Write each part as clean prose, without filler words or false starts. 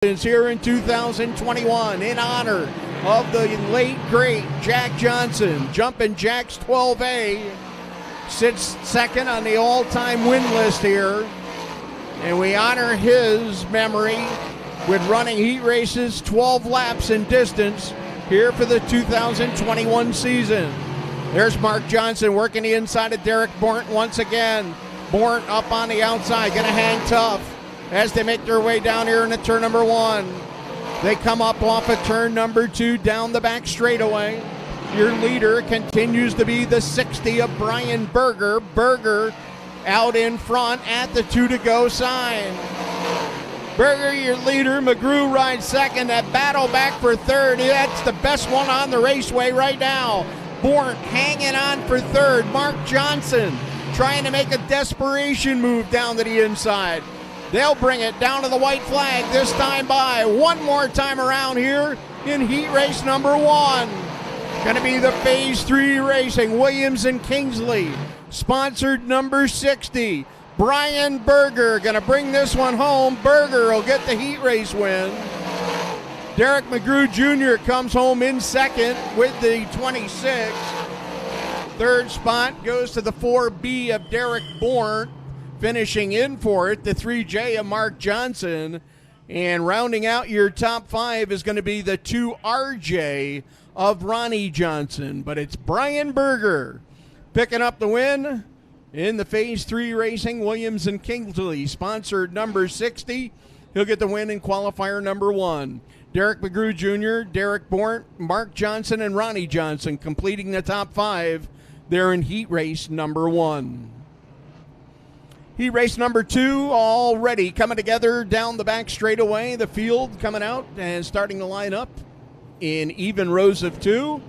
Here in 2021 in honor of the late great Jack Johnson. Jumping Jack's 12A sits second on the all-time win list here, and we honor his memory with running heat races 12 laps in distance here for the 2021 season. There's Mark Johnson working the inside of Derek Bornt once again. Bornt up on the outside, gonna hang tough as they make their way down here into turn number one. They come up off of turn number two down the back straightaway. Your leader continues to be the 60 of Brian Berger. Berger out in front at the 2 to go sign. Berger, your leader. McGrew rides second. That battle back for third. That's the best one on the raceway right now. Bornt hanging on for third. Mark Johnson trying to make a desperation move down to the inside. They'll bring it down to the white flag this time by one more time around here in heat race number one. Going to be the Phase 3 Racing, Williams and Kingsley. Sponsored number 60, Brian Berger. Going to bring this one home. Berger will get the heat race win. Derek McGrew Jr. comes home in second with the 26. Third spot goes to the 4B of Derek Bornt. Finishing in for it, the 3J of Mark Johnson. And rounding out your top five is going to be the 2RJ of Ronnie Johnson. But it's Brian Berger picking up the win in the Phase 3 Racing, Williams and Kingsley. Sponsored number 60. He'll get the win in qualifier number one. Derek McGrew Jr., Derek Bornt, Mark Johnson, and Ronnie Johnson completing the top five there in heat race number one. Heat race number two already coming together down the back straightaway. The field coming out and starting to line up in even rows of two.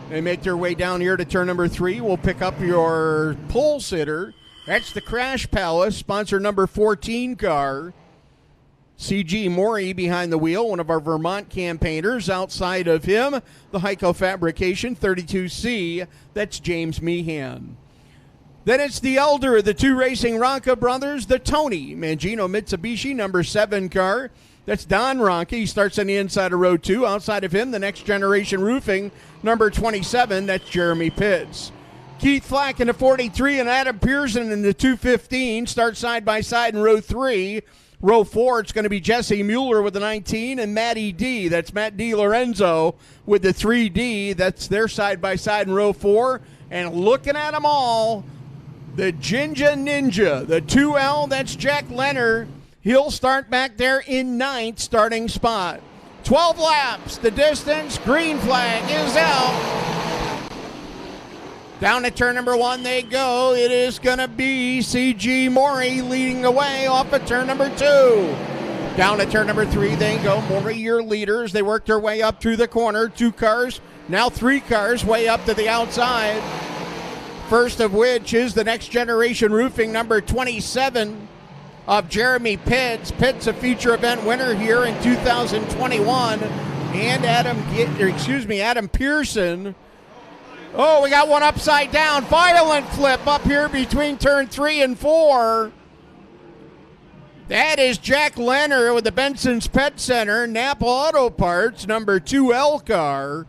They make their way down here to turn number three. We'll pick up your pole sitter. That's the Crash Palace, sponsor number 14 car. C.G. Morey behind the wheel, one of our Vermont campaigners. Outside of him, the Heiko Fabrication 32C. That's James Meehan. Then it's the elder of the two racing Ronca brothers, the Tony Mangino Mitsubishi number 7 car. That's Don Ronca. He starts on the inside of row 2. Outside of him, the Next Generation Roofing number 27. That's Jeremy Pitts. Keith Flack in the 43 and Adam Pearson in the 215 start side by side in row 3. Row 4, it's going to be Jesse Mueller with the 19 and Matty D. That's Matt D. Lorenzo with the 3D. That's their side by side in row 4. And looking at them all, the Jinja Ninja, the 2L, that's Jack Leonard. He'll start back there in 9th starting spot. 12 laps, the distance, green flag is out. Down to turn number 1 they go. It is going to be C.G. Morey leading the way off of turn number 2. Down to turn number 3 they go. Morey, your leaders. They work their way up through the corner. 2 cars, now 3 cars way up to the outside. First of which is the Next Generation Roofing number 27 of Jeremy Pitts. Pitts, a feature event winner here in 2021. And Adam Pearson. Oh, we got one upside down. Violent flip up here between turn 3 and 4. That is Jack Leonard with the Benson's Pet Center. Napa Auto Parts, number 2L car.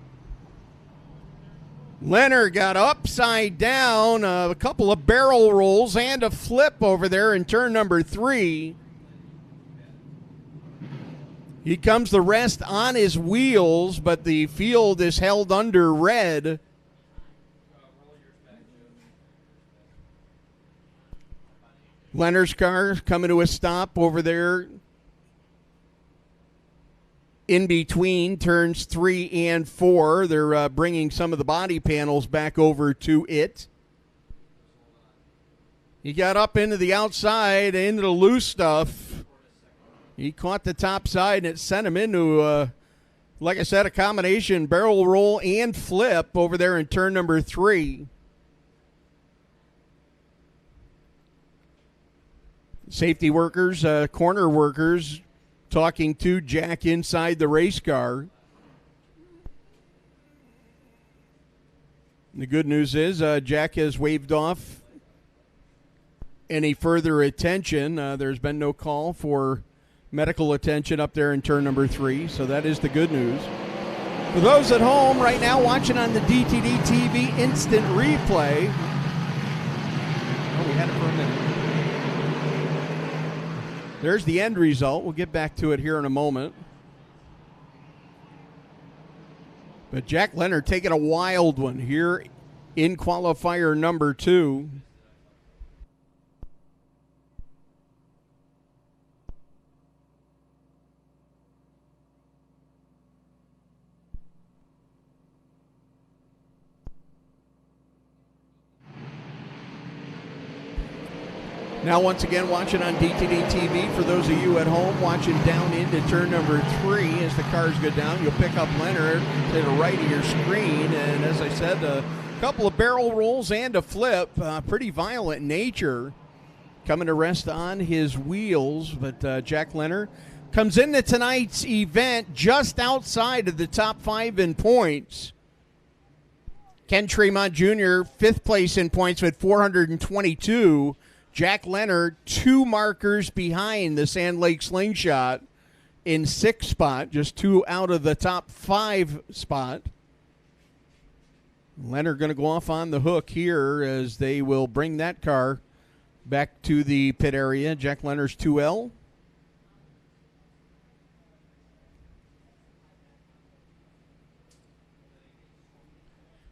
Leonard got upside down, a couple of barrel rolls and a flip over there in turn number 3. He comes the rest on his wheels, but the field is held under red. Leonard's car coming to a stop over there in between turns 3 and 4. They're bringing some of the body panels back over to it. He got up into the outside, into the loose stuff. He caught the top side, and it sent him into, like I said, a combination barrel roll and flip over there in turn number 3. Safety workers, corner workers, talking to Jack inside the race car. The good news is Jack has waved off any further attention. There's been no call for medical attention up there in turn number 3, so that is the good news. For those at home right now watching on the DTD TV instant replay, we had it for a minute. There's the end result. We'll get back to it here in a moment. But Jack Leonard taking a wild one here in qualifier number 2. Now, once again, watching on DTD TV, for those of you at home watching down into turn number 3, as the cars go down, you'll pick up Leonard to the right of your screen. And as I said, a couple of barrel rolls and a flip, pretty violent nature, coming to rest on his wheels. But Jack Leonard comes into tonight's event just outside of the top 5 in points. Ken Tremont Jr., 5th place in points with 422. Jack Leonard, 2 markers behind the Sand Lake Slingshot in 6th spot, just 2 out of the top 5 spot. Leonard going to go off on the hook here as they will bring that car back to the pit area. Jack Leonard's 2L.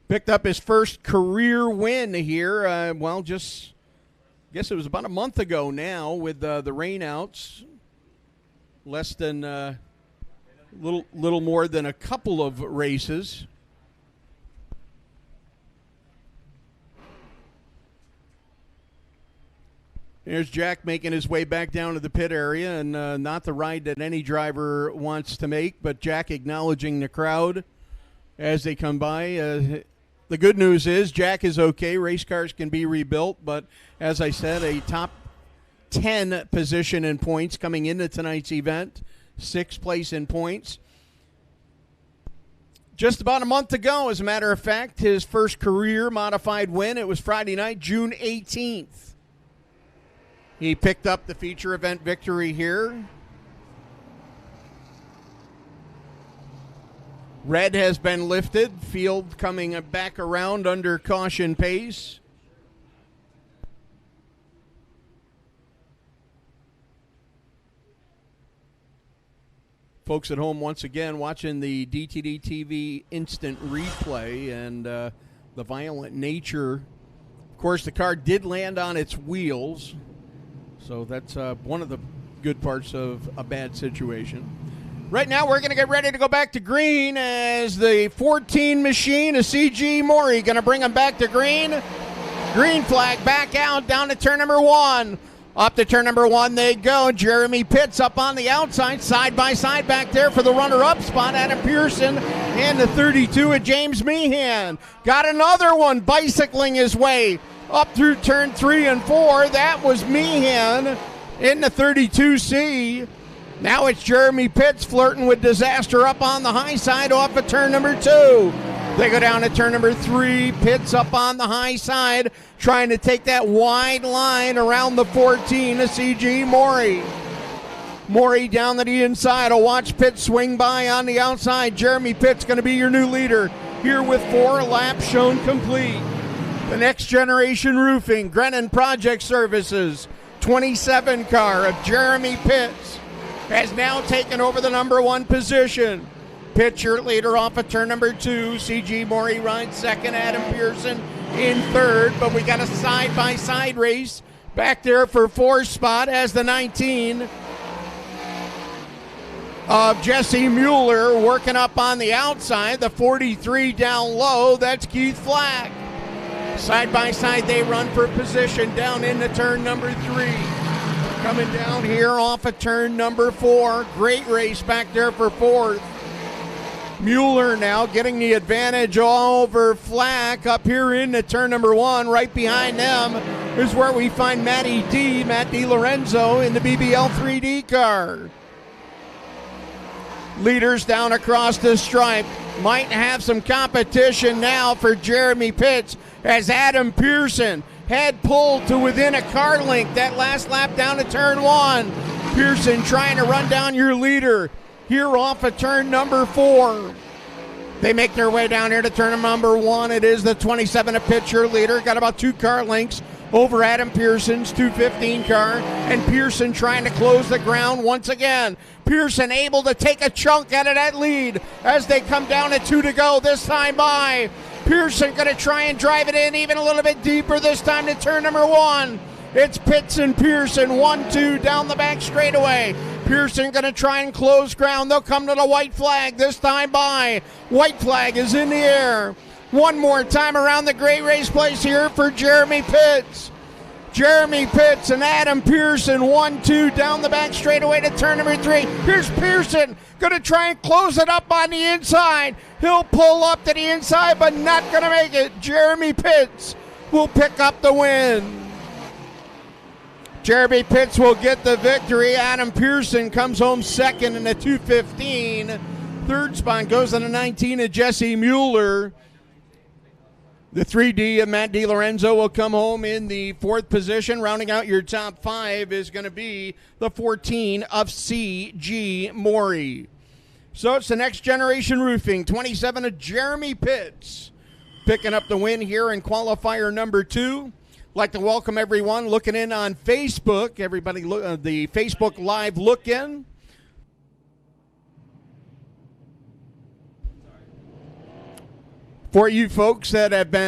Picked up his first career win here, just... I guess it was about a month ago now with the rainouts. Less than little more than a couple of races. There's Jack making his way back down to the pit area, and not the ride that any driver wants to make, but Jack acknowledging the crowd as they come by. The good news is Jack is okay. Race cars can be rebuilt, but as I said, a top 10 position in points coming into tonight's event, 6th place in points. Just about a month ago, as a matter of fact, his first career modified win. It was Friday night, June 18th. He picked up the feature event victory here. Red has been lifted. Field coming back around under caution pace. Folks at home, once again, watching the DTD TV instant replay and the violent nature. Of course, the car did land on its wheels, so that's one of the good parts of a bad situation. Right now, we're going to get ready to go back to green as the 14 machine of C.G. Morey going to bring them back to green. Green flag back out down to turn number 1. Up to turn number 1 they go. Jeremy Pitts up on the outside, side by side back there for the runner-up spot. Adam Pearson and the 32 of James Meehan. Got another one bicycling his way up through turn 3 and 4. That was Meehan in the 32C. Now it's Jeremy Pitts flirting with disaster up on the high side off of turn number 2. They go down to turn number 3. Pitts up on the high side trying to take that wide line around the 14 of C.G. Morey. Morey down to the inside. A watch Pitts swing by on the outside. Jeremy Pitts going to be your new leader here with 4 laps shown complete. The Next Generation Roofing, Grennan Project Services, 27 car of Jeremy Pitts has now taken over the number 1 position. Pitcher leader off of turn number 2. C.G. Morey rides second. Adam Pearson in third. But we got a side-by-side race back there for 4th spot as the 19 of Jesse Mueller working up on the outside. The 43 down low. That's Keith Flack. Side-by-side they run for position down into turn number 3. Coming down here off of turn number 4. Great race back there for 4th. Mueller now getting the advantage all over Flack up here into turn number 1. Right behind them is where we find Matt DiLorenzo in the BBL 3D car. Leaders down across the stripe. Might have some competition now for Jeremy Pitts as Adam Pearson had pulled to within a car length that last lap down to turn 1. Pearson trying to run down your leader here off of turn number 4. They make their way down here to turn number 1. It is the 27 of picture leader. Got about 2 car lengths over Adam Pearson's 215 car. And Pearson trying to close the ground once again. Pearson able to take a chunk out of that lead as they come down to 2 to go this time by. Pearson going to try and drive it in even a little bit deeper this time to turn number 1. It's Pitts and Pearson, 1-2 down the back straightaway. Pearson going to try and close ground. They'll come to the white flag this time by. White flag is in the air. One more time around the great race place here for Jeremy Pitts. Jeremy Pitts and Adam Pearson, 1-2 down the back straightaway to turn number 3. Here's Pearson going to try and close it up on the inside. He'll pull up to the inside, but not going to make it. Jeremy Pitts will pick up the win. Jeremy Pitts will get the victory. Adam Pearson comes home second in the 215. Third spot goes to the 19 of Jesse Mueller. The 3D of Matt DiLorenzo will come home in the 4th position. Rounding out your top 5 is going to be the 14 of C.G. Morey. So it's the Next Generation Roofing, 27 of Jeremy Pitts, picking up the win here in qualifier number 2. Like to welcome everyone looking in on Facebook. Everybody, the Facebook Live look-in. For you folks that have been